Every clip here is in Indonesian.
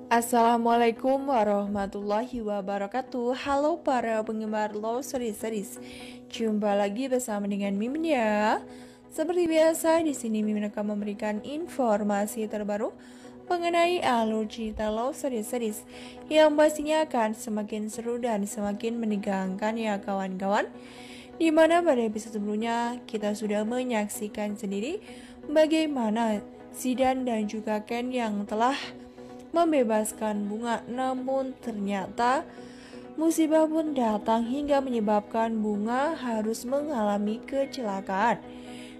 Assalamualaikum warahmatullahi wabarakatuh. Halo para penggemar Love Series. Jumpa lagi bersama dengan Mimin ya. Seperti biasa di sini Mimin akan memberikan informasi terbaru mengenai alur cerita Love Series yang pastinya akan semakin seru dan semakin menegangkan ya kawan-kawan. Dimana pada episode sebelumnya kita sudah menyaksikan sendiri bagaimana Zidan dan juga Ken yang telah membebaskan Bunga, namun ternyata musibah pun datang hingga menyebabkan Bunga harus mengalami kecelakaan.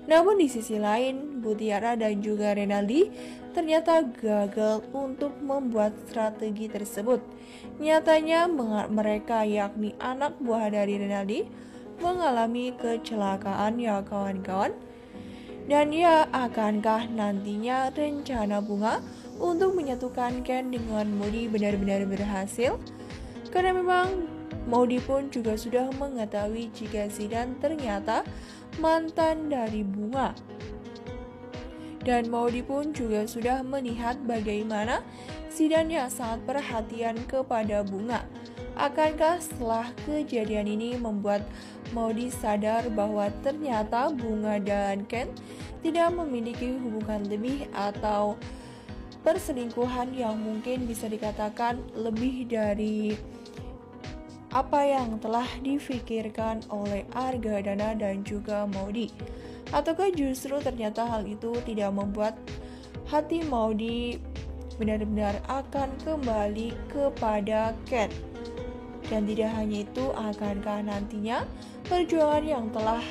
Namun di sisi lain, Mutiara dan juga Renaldi ternyata gagal untuk membuat strategi tersebut. Nyatanya mereka yakni anak buah dari Renaldi mengalami kecelakaan ya kawan-kawan. Dan ya, akankah nantinya rencana Bunga untuk menyatukan Ken dengan Modi benar-benar berhasil? Karena memang Modi pun juga sudah mengetahui jika Zidan ternyata mantan dari Bunga. Dan Modi pun juga sudah melihat bagaimana Zidan yang sangat perhatian kepada Bunga. Akankah setelah kejadian ini membuat Modi sadar bahwa ternyata Bunga dan Ken tidak memiliki hubungan lebih atau perselingkuhan yang mungkin bisa dikatakan lebih dari apa yang telah difikirkan oleh Argadana dan juga Modi? Ataukah justru ternyata hal itu tidak membuat hati Modi benar-benar akan kembali kepada Ken? Dan tidak hanya itu, akankah nantinya perjuangan yang telah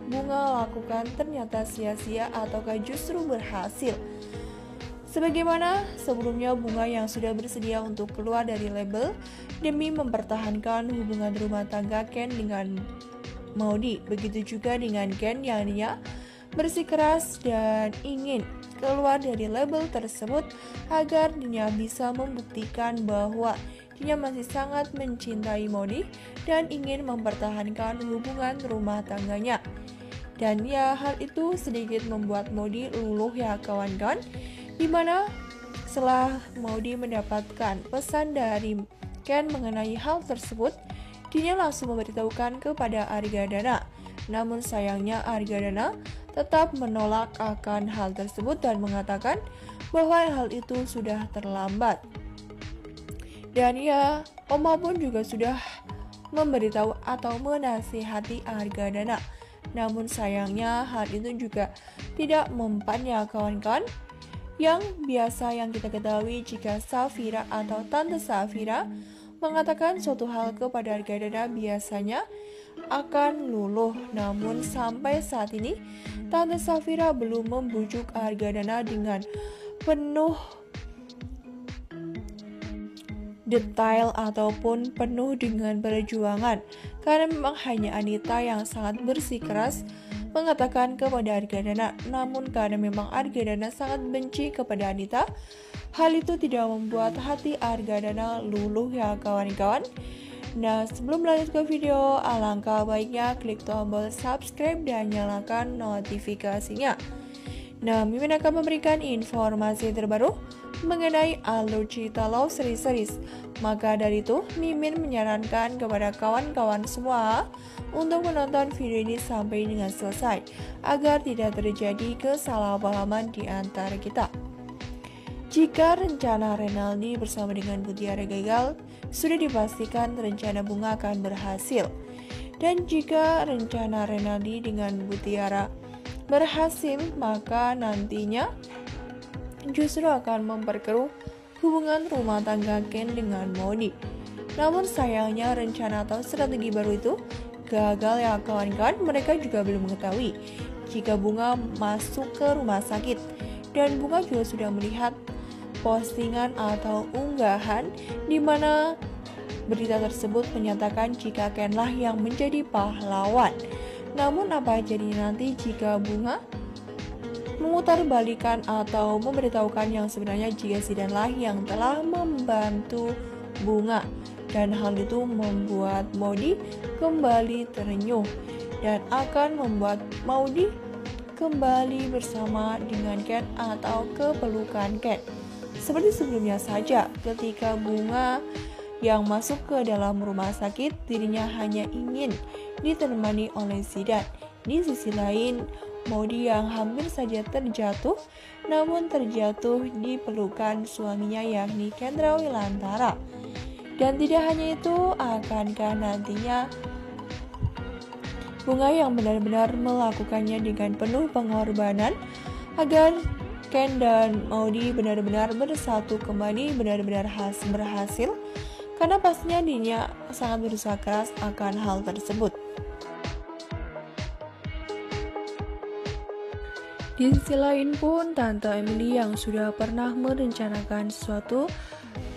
Bunga lakukan ternyata sia-sia ataukah justru berhasil? Sebagaimana sebelumnya Bunga yang sudah bersedia untuk keluar dari label demi mempertahankan hubungan rumah tangga Ken dengan Modi. Begitu juga dengan Ken yang dia bersikeras dan ingin keluar dari label tersebut agar dia bisa membuktikan bahwa dia masih sangat mencintai Modi dan ingin mempertahankan hubungan rumah tangganya. Dan ya, hal itu sedikit membuat Modi luluh ya kawan-kawan, dimana setelah Modi mendapatkan pesan dari Ken mengenai hal tersebut, dia langsung memberitahukan kepada Argadana. Namun sayangnya Argadana tetap menolak akan hal tersebut dan mengatakan bahwa hal itu sudah terlambat. Dan ya, Oma pun juga sudah memberitahu atau menasihati Argadana. Namun sayangnya hal itu juga tidak mempan ya kawan-kawan. Yang biasa yang kita ketahui jika Safira atau Tante Safira mengatakan suatu hal kepada Argadana biasanya akan luluh. Namun sampai saat ini Tante Safira belum membujuk Argadana dengan penuh detail ataupun penuh dengan perjuangan, karena memang hanya Anita yang sangat bersikeras mengatakan kepada Argadana. Namun karena memang Argadana sangat benci kepada Anita, hal itu tidak membuat hati Argadana luluh ya kawan-kawan. Nah, sebelum lanjut ke video, alangkah baiknya klik tombol subscribe dan nyalakan notifikasinya. Nah, Mimin akan memberikan informasi terbaru mengenai alur cerita Love Series. Maka dari itu, Mimin menyarankan kepada kawan-kawan semua untuk menonton video ini sampai dengan selesai agar tidak terjadi kesalahpahaman di antara kita. Jika rencana Renaldi bersama dengan Mutiara gagal, sudah dipastikan rencana Bunga akan berhasil. Dan jika rencana Renaldi dengan Mutiara berhasil, maka nantinya justru akan memperkeruh hubungan rumah tangga Ken dengan Modi. Namun sayangnya rencana atau strategi baru itu gagal ya kawan-kawan. Mereka juga belum mengetahui jika Bunga masuk ke rumah sakit. Dan Bunga juga sudah melihat postingan atau unggahan di mana berita tersebut menyatakan jika Kenlah yang menjadi pahlawan. Namun apa jadinya nanti jika Bunga memutarbalikan atau memberitahukan yang sebenarnya jika Zidanlah yang telah membantu Bunga? Dan hal itu membuat Modi kembali terenyuh dan akan membuat Modi kembali bersama dengan Ken atau ke pelukan Ken. Seperti sebelumnya saja, ketika Bunga yang masuk ke dalam rumah sakit, dirinya hanya ingin ditemani oleh Zidan. Di sisi lain, Maudy yang hampir saja terjatuh, namun terjatuh di pelukan suaminya yakni Kendra Wilantara. Dan tidak hanya itu, akankah nantinya Bunga yang benar-benar melakukannya dengan penuh pengorbanan agar Ken dan Maudy benar-benar bersatu kembali, benar-benar berhasil, karena pastinya dirinya sangat berusaha keras akan hal tersebut. Di sisi lain pun, Tante Emily yang sudah pernah merencanakan sesuatu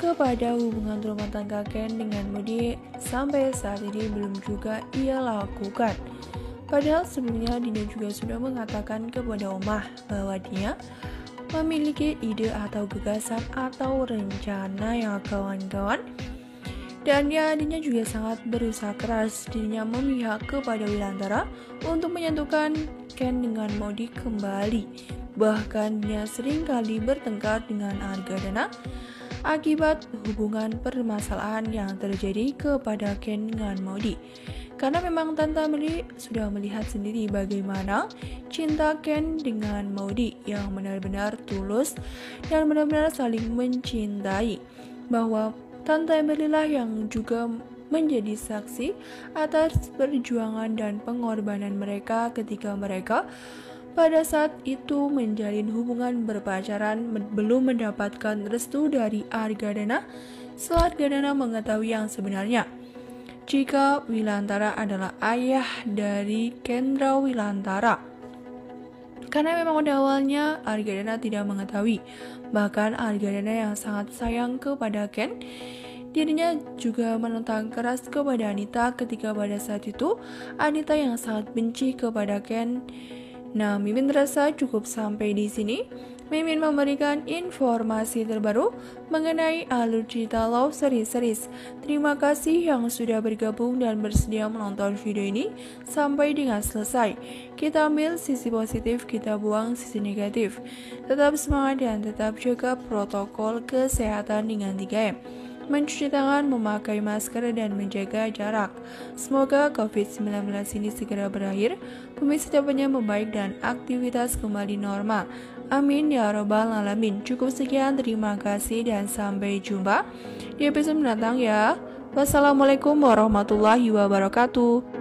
kepada hubungan rumah tangga Ken dengan Maudy sampai saat ini belum juga ia lakukan. Padahal sebelumnya dia juga sudah mengatakan kepada Omah bahwa dia memiliki ide atau gagasan atau rencana yang kawan-kawan. Dan dirinya juga sangat berusaha keras, dirinya memihak kepada Wilantara untuk menyatukan Ken dengan Maudy kembali. Bahkan dia seringkali bertengkar dengan Argadana akibat hubungan permasalahan yang terjadi kepada Ken dengan Maudy. Karena memang Tante Emily sudah melihat sendiri bagaimana cinta Ken dengan Maudy yang benar-benar tulus dan benar-benar saling mencintai, bahwa Tante Emily lah yang juga menjadi saksi atas perjuangan dan pengorbanan mereka ketika mereka pada saat itu menjalin hubungan berpacaran belum mendapatkan restu dari Argadana. Setelah Argadana mengetahui yang sebenarnya, jika Wilantara adalah ayah dari Kendra Wilantara. Karena memang pada awalnya Argadana tidak mengetahui, bahkan Argadana yang sangat sayang kepada Ken, dirinya juga menentang keras kepada Anita ketika pada saat itu Anita yang sangat benci kepada Ken. Nah, Mimin rasa cukup sampai di sini. Mimin memberikan informasi terbaru mengenai alur cerita Love Series. Terima kasih yang sudah bergabung dan bersedia menonton video ini sampai dengan selesai. Kita ambil sisi positif, kita buang sisi negatif. Tetap semangat dan tetap jaga protokol kesehatan dengan 3M. Mencuci tangan, memakai masker, dan menjaga jarak. Semoga COVID-19 ini segera berakhir, bumi secepatnya membaik dan aktivitas kembali normal. Amin ya robbal alamin. Cukup sekian, terima kasih dan sampai jumpa di episode mendatang ya. Wassalamualaikum warahmatullahi wabarakatuh.